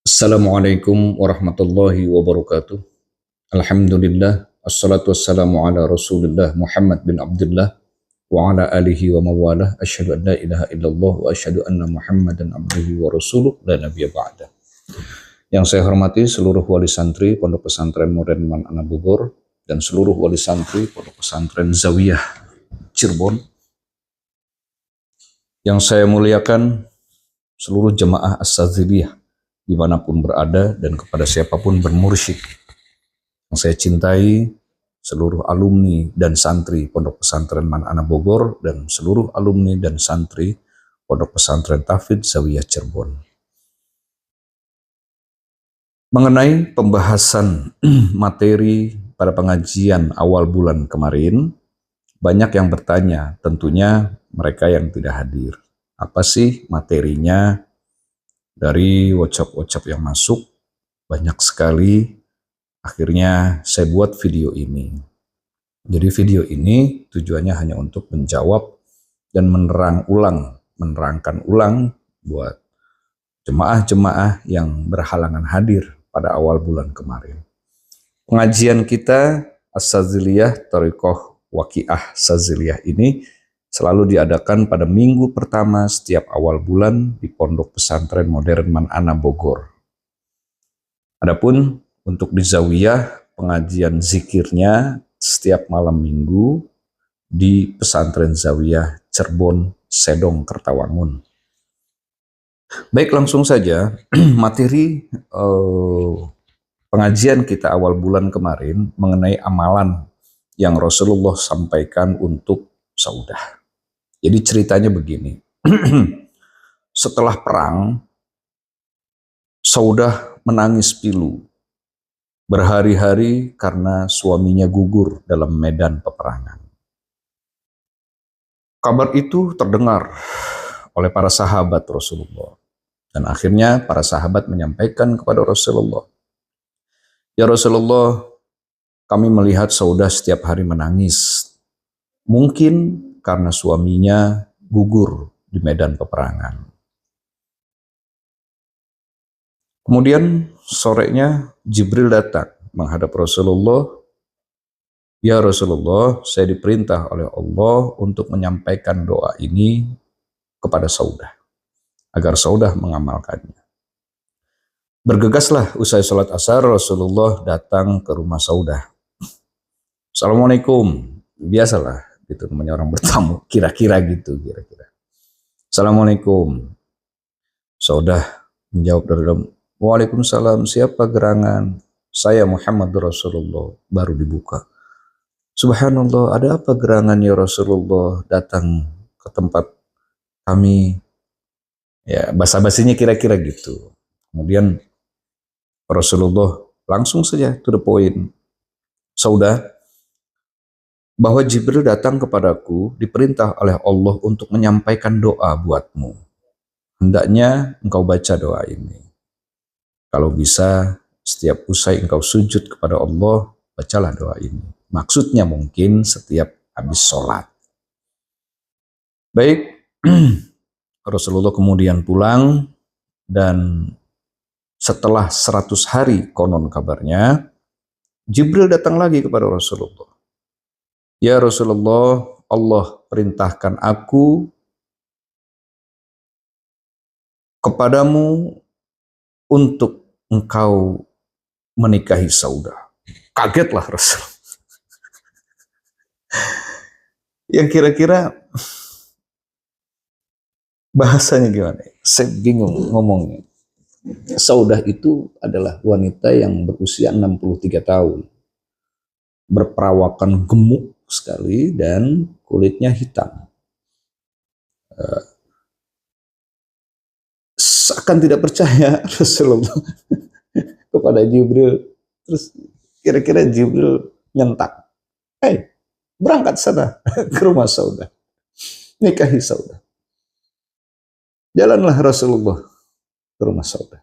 Assalamualaikum warahmatullahi wabarakatuh. Alhamdulillah, assalatu wassalamu ala Rasulillah Muhammad bin Abdullah wa ala alihi wa mawalah. Asyhadu an la ilaha illallah wa asyhadu anna Muhammadan abduhu wa rasuluh la nabiyya ba'da. Yang saya hormati seluruh wali santri Pondok Pesantren Modern Manana Bogor dan seluruh wali santri Pondok Pesantren Zawiyah Cirebon. Yang saya muliakan seluruh jemaah As-Sadziliyah dimanapun berada dan kepada siapapun bermursyid. Yang saya cintai seluruh alumni dan santri Pondok Pesantren Manana Bogor dan seluruh alumni dan santri Pondok Pesantren Tahfidz Zawiyah Cirebon. Mengenai pembahasan materi pada pengajian awal bulan kemarin, banyak yang bertanya, tentunya mereka yang tidak hadir. Apa sih materinya? Dari WhatsApp yang masuk, banyak sekali. Akhirnya saya buat video ini. Jadi video ini tujuannya hanya untuk menjawab dan menerangkan ulang buat jemaah-jemaah yang berhalangan hadir pada awal bulan kemarin. Pengajian kita As-Sadziliyah Thariqah Waqiah Sadziliyah ini selalu diadakan pada minggu pertama setiap awal bulan di Pondok Pesantren Modern Manana Bogor. Adapun untuk di Zawiyah, pengajian zikirnya setiap malam minggu di Pesantren Zawiyah Cirebon, Sedong, Kertawangun. Baik, langsung saja materi pengajian kita awal bulan kemarin mengenai amalan yang Rasulullah sampaikan untuk saudah. Jadi ceritanya begini, setelah perang, Saudah menangis pilu, berhari-hari karena suaminya gugur dalam medan peperangan. Kabar itu terdengar oleh para sahabat Rasulullah, dan akhirnya para sahabat menyampaikan kepada Rasulullah, "Ya Rasulullah, kami melihat Saudah setiap hari menangis, mungkin karena suaminya gugur di medan peperangan." Kemudian sorenya Jibril datang menghadap Rasulullah. "Ya Rasulullah, saya diperintah oleh Allah untuk menyampaikan doa ini kepada Saudah, agar Saudah mengamalkannya." Bergegaslah usai sholat asar, Rasulullah datang ke rumah Saudah. "Assalamualaikum." Biasalah, itu namanya orang bertamu, kira-kira gitu, kira-kira. "Assalamualaikum." Saudah menjawab dari dalam, "Waalaikumsalam, siapa gerangan?" "Saya Muhammad Rasulullah." Baru dibuka. "Subhanallah, ada apa gerangan ya Rasulullah datang ke tempat kami?" Ya, basa-basinya kira-kira gitu. Kemudian Rasulullah langsung saja to the point. "Saudah, bahwa Jibril datang kepadaku diperintah oleh Allah untuk menyampaikan doa buatmu. Hendaknya engkau baca doa ini. Kalau bisa, setiap usai engkau sujud kepada Allah, bacalah doa ini." Maksudnya mungkin setiap habis sholat. Baik, Rasulullah kemudian pulang, dan setelah 100 hari konon kabarnya, Jibril datang lagi kepada Rasulullah. "Ya Rasulullah, Allah perintahkan aku kepadamu untuk engkau menikahi Saudah." Kagetlah Rasul. Yang kira-kira bahasanya gimana? Saya bingung ngomongnya. Saudah itu adalah wanita yang berusia 63 tahun. Berperawakan gemuk sekali dan kulitnya hitam. Seakan tidak percaya Rasulullah kepada Jibril. Terus kira-kira Jibril nyentak, "Hei, berangkat sana ke rumah Saudah, nikahi Saudah." Jalanlah Rasulullah ke rumah Saudah.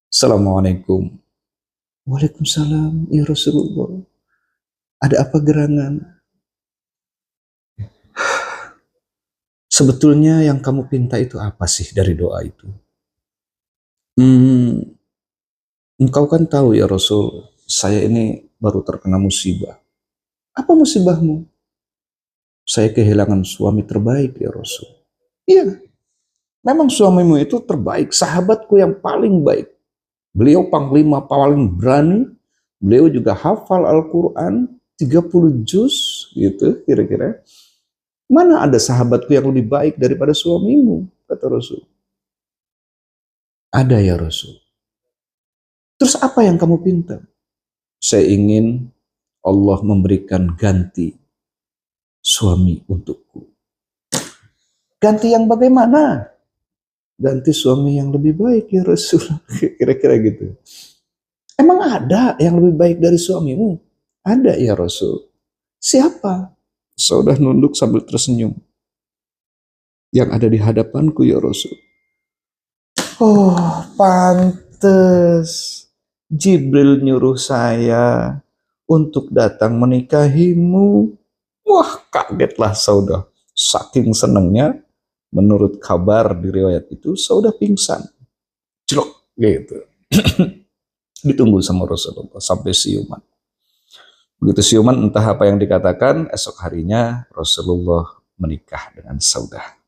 "Assalamualaikum." "Waalaikumsalam ya Rasulullah, ada apa gerangan?" "Sebetulnya yang kamu pinta itu apa sih dari doa itu?" Hmm, engkau kan tahu ya Rasul, saya ini baru terkena musibah. Apa musibahmu? Saya kehilangan suami terbaik ya Rasul. Iya, memang suamimu itu terbaik, sahabatku yang paling baik. Beliau panglima paling berani, beliau juga hafal Al-Quran, 30 juz gitu kira-kira. Mana ada sahabatku yang lebih baik daripada suamimu, kata Rasul. Ada ya Rasul. Terus apa yang kamu pinta? Saya ingin Allah memberikan ganti suami untukku. Ganti yang bagaimana? Ganti suami yang lebih baik ya Rasul. Kira-kira gitu. Emang ada yang lebih baik dari suamimu? Ada ya Rasul. Siapa? Saudah nunduk sambil tersenyum. Yang ada di hadapanku ya Rasul. Oh, pantes. Jibril nyuruh saya untuk datang menikahimu. Wah, kagetlah Saudah. Saking senangnya, menurut kabar di riwayat itu, Saudah pingsan. Jelok, gitu. Ditunggu sama Rasulullah sampai siuman. Begitu siuman, entah apa yang dikatakan, esok harinya Rasulullah menikah dengan Saudah.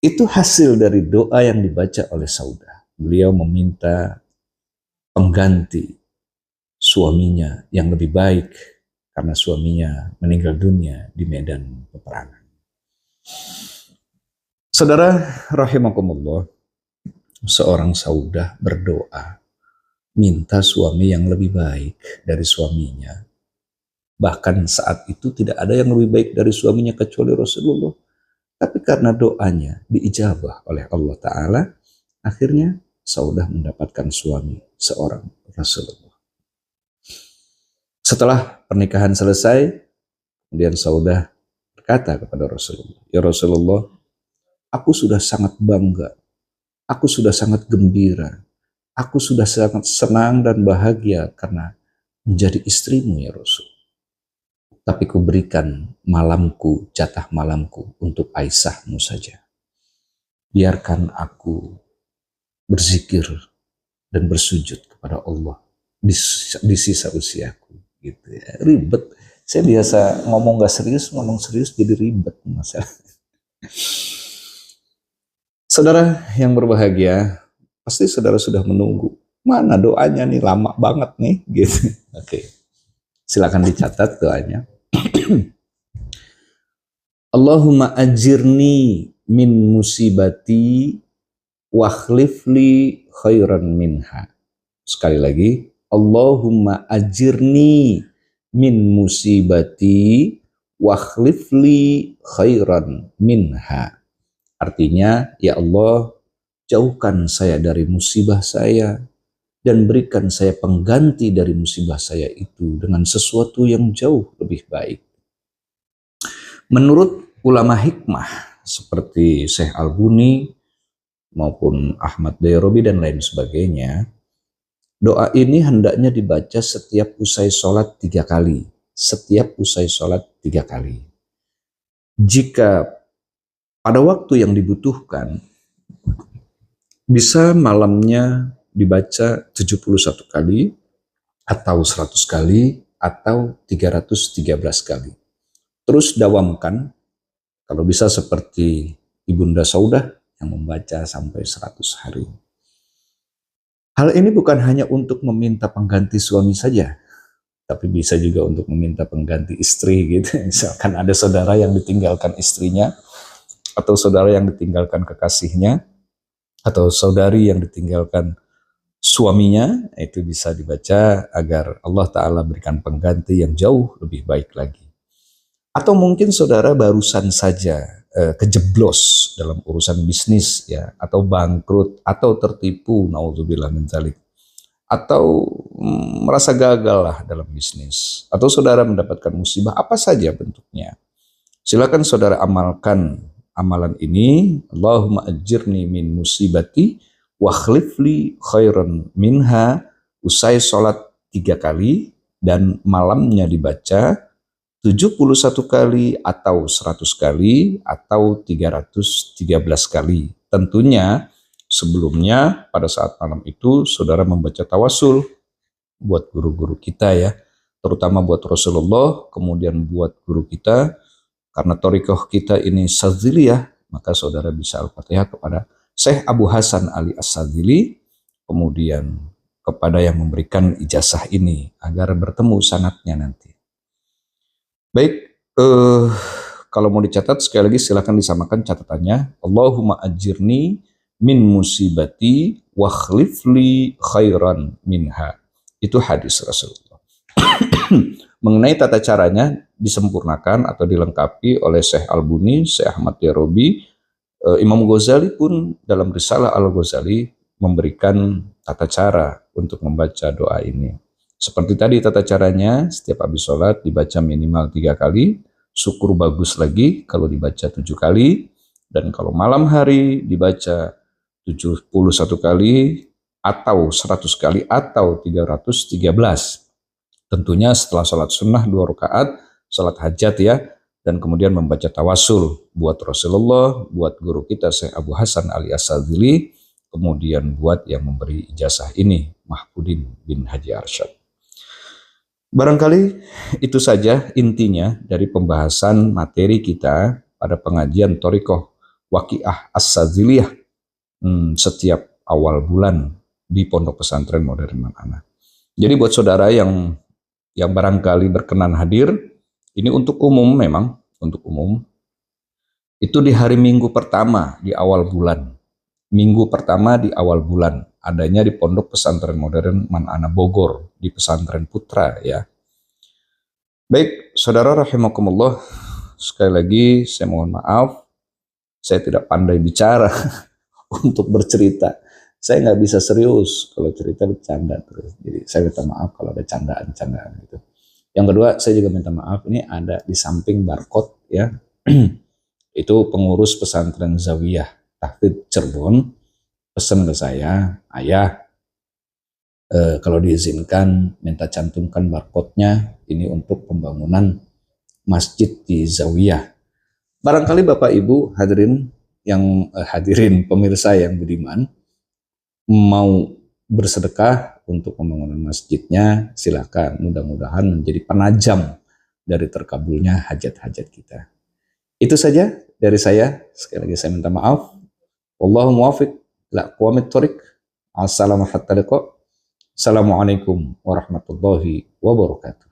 Itu hasil dari doa yang dibaca oleh Saudah. Beliau meminta pengganti suaminya yang lebih baik karena suaminya meninggal dunia di medan peperangan. Saudara rahimakumullah, seorang Saudah berdoa minta suami yang lebih baik dari suaminya. Bahkan saat itu tidak ada yang lebih baik dari suaminya kecuali Rasulullah. Tapi karena doanya diijabah oleh Allah Ta'ala, akhirnya Saudah mendapatkan suami seorang Rasulullah. Setelah pernikahan selesai, kemudian Saudah berkata kepada Rasulullah, "Ya Rasulullah, aku sudah sangat bangga, aku sudah sangat gembira, aku sudah sangat senang dan bahagia karena menjadi istrimu ya Rasul. Tapi kuberikan malamku, jatah malamku untuk Aisyahmu saja. Biarkan aku berzikir dan bersujud kepada Allah di sisa usiaku." Gitu ya. Ribet. Saya biasa ngomong gak serius, ngomong serius jadi ribet masalah. Saudara yang berbahagia, pasti saudara sudah menunggu. Mana doanya nih, lama banget nih, gitu. Oke, silakan dicatat doanya. Allahumma ajirni min musibati wakhlifli khairan minha. Sekali lagi, Allahumma ajirni min musibati wakhlifli khairan minha. Artinya, ya Allah, jauhkan saya dari musibah saya dan berikan saya pengganti dari musibah saya itu dengan sesuatu yang jauh lebih baik. Menurut ulama hikmah seperti Syekh Al-Buni maupun Ahmad Bayrobi dan lain sebagainya, doa ini hendaknya dibaca setiap usai sholat 3 kali. Setiap usai sholat 3 kali. Jika pada waktu yang dibutuhkan, bisa malamnya dibaca 71 kali, atau 100 kali, atau 313 kali. Terus dawamkan, kalau bisa seperti Ibunda Saudah yang membaca sampai 100 hari. Hal ini bukan hanya untuk meminta pengganti suami saja, tapi bisa juga untuk meminta pengganti istri gitu. Misalkan ada saudara yang ditinggalkan istrinya, atau saudara yang ditinggalkan kekasihnya, atau saudari yang ditinggalkan suaminya, itu bisa dibaca agar Allah Ta'ala berikan pengganti yang jauh lebih baik lagi. Atau mungkin saudara barusan saja kejeblos dalam urusan bisnis ya, atau bangkrut, atau tertipu, naudzubillah min dzalik, atau merasa gagal lah dalam bisnis, atau saudara mendapatkan musibah apa saja bentuknya. Silakan saudara amalkan amalan ini. Allahumma ajirni min musibati wa khlifli khairan minha, usai sholat 3 kali dan malamnya dibaca 71 kali atau 100 kali atau 313 kali. Tentunya sebelumnya pada saat malam itu saudara membaca tawasul buat guru-guru kita ya, terutama buat Rasulullah, kemudian buat guru kita. Karena thariqah kita ini Sadziliyah, maka saudara bisa Al-Fatihah kepada Syekh Abu Hasan Ali As-Sadzili, kemudian kepada yang memberikan ijazah ini agar bertemu sanatnya nanti. Baik, kalau mau dicatat sekali lagi silakan disamakan catatannya. Allahumma ajirni min musibati wa khlifli khairan minha. Itu hadis Rasulullah. Mengenai tata caranya disempurnakan atau dilengkapi oleh Syekh Al-Buni, Syekh Ahmad Yarobi, Imam Ghazali pun dalam Risalah Al-Ghazali memberikan tata cara untuk membaca doa ini. Seperti tadi tata caranya, setiap habis sholat dibaca minimal 3 kali, syukur bagus lagi kalau dibaca 7 kali, dan kalau malam hari dibaca 71 kali, atau 100 kali, atau 313. Tentunya setelah sholat sunnah 2 rakaat, sholat hajat ya, dan kemudian membaca tawasul buat Rasulullah, buat guru kita Syekh Abu Hasan Ali As-Sadzili, kemudian buat yang memberi ijazah ini, Mahfudin bin Haji Arsyad. Barangkali itu saja intinya dari pembahasan materi kita pada pengajian Thariqah Waqiah As-Sadziliyah setiap awal bulan di Pondok Pesantren Modern Man'ana. Jadi buat saudara yang barangkali berkenan hadir, ini untuk umum memang, untuk umum, itu di hari Minggu pertama di awal bulan. Minggu pertama di awal bulan, adanya di Pondok Pesantren Modern Man'ana Bogor, di Pesantren Putra ya. Baik, saudara rahimakumullah, sekali lagi saya mohon maaf, saya tidak pandai bicara untuk bercerita. Saya nggak bisa serius kalau cerita bercanda terus. Jadi saya minta maaf kalau ada candaan-candaan gitu. Yang kedua, saya juga minta maaf, ini ada di samping barcode ya. Itu pengurus pesantren Zawiyah Tahfidz Cirebon pesan ke saya, ayah, kalau diizinkan minta cantumkan barcode-nya, ini untuk pembangunan masjid di Zawiyah. Barangkali Bapak Ibu hadirin pemirsa yang budiman, mau bersedekah untuk pembangunan masjidnya, silakan. Mudah-mudahan menjadi penajam dari terkabulnya hajat-hajat kita. Itu saja dari saya. Sekali lagi saya minta maaf. Wallahu muwaffiq ila aqwamit thoriq. Assalamualaikum warahmatullahi wabarakatuh.